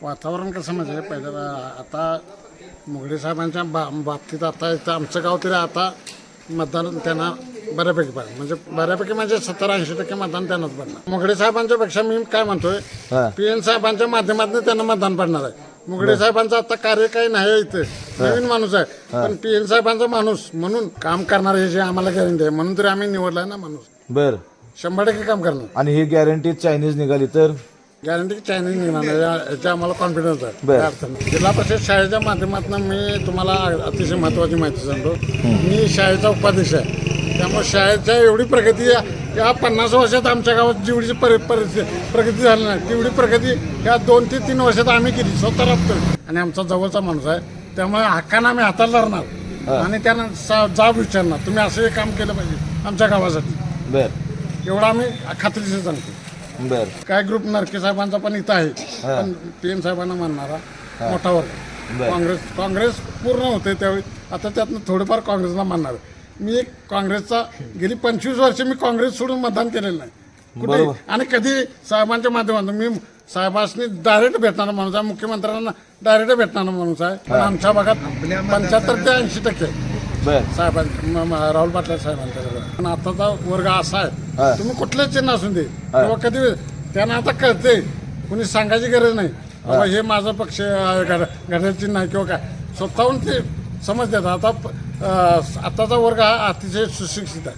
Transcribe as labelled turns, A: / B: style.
A: वातावरण कसं म्हणजे पहिलं आता मुगडे साहेबांच्या बाबतीत आता इथं आमचं गाव तरी आता मतदान त्यांना बऱ्यापैकी पाहिजे म्हणजे 70-80% मतदान त्यांनाच पडणार. मुगडे साहेबांच्या पेक्षा मी काय म्हणतोय PN साहेबांच्या माध्यमातून त्यांना मतदान पडणार आहे. मुगडे साहेबांचं आता कार्य काही नाही इथे नवीन माणूस आहे पण PN साहेबांचा माणूस म्हणून काम करणार हे जे आम्हाला गॅरंटी आहे म्हणून तरी आम्ही निवडलाय ना माणूस.
B: बर
A: 100% काम करणार.
B: आणि ही गॅरंटी चायनीज निघाली तर
A: गॅरंटी चायनीज निघणार याचा आम्हाला कॉन्फिडन्स आहे. काय अर्थ नाही. जिल्हा परिषद शाळेच्या माध्यमातून मी तुम्हाला अतिशय महत्वाची माहिती सांगतो. मी शाळेचा उपाध्यक्ष आहे त्यामुळे शाळेच्या एवढी प्रगती या 50 वर्षात आमच्या गावात जेवढी प्रगती झाली नाही तेवढी प्रगती या 2 ते 3 वर्षात आम्ही केली स्वतः राबतो. आणि आमचा जवळचा माणूस आहे त्यामुळे हक्कानं आम्ही हाताला धरणार आणि त्यांना जाब विचारणार तुम्ही असं हे काम केलं पाहिजे आमच्या गावासाठी.
B: बर
A: एवढं आम्ही खात्रीशीर सांगतो.
B: बर
A: काय ग्रुप नरके साहेबांचा पण इथं आहे पण PN साहेबांना मानणारा मोठा वर्ग. काँग्रेस पूर्ण होते त्यावेळी आता त्यातनं थोडंफार काँग्रेसला मानणार. मी एक काँग्रेसचा गेली 25 वर्ष मी काँग्रेस सोडून मतदान केलेलं नाही कुठे आणि कधी साहेबांच्या माध्यमातून मी साहेबांनी डायरेक्ट भेटणारा माणूस आहे. मुख्यमंत्र्यांना डायरेक्ट भेटणारा माणूस आहे पण आमच्या भागात 75 ते 80% साहेबांच्या राहुल पाटील साहेबांच्या. पण आताचा वर्ग असा आहे तुम्ही कुठलंच चिन्ह असून दे किंवा कधी त्यांना आता कळते कुणी सांगायची गरज नाही बाबा हे माझा पक्ष घड्याळ चिन्ह आहे किंवा काय स्वतःहून ते समजतात. आताचा वर्ग हा अतिशय सुशिक्षित आहे.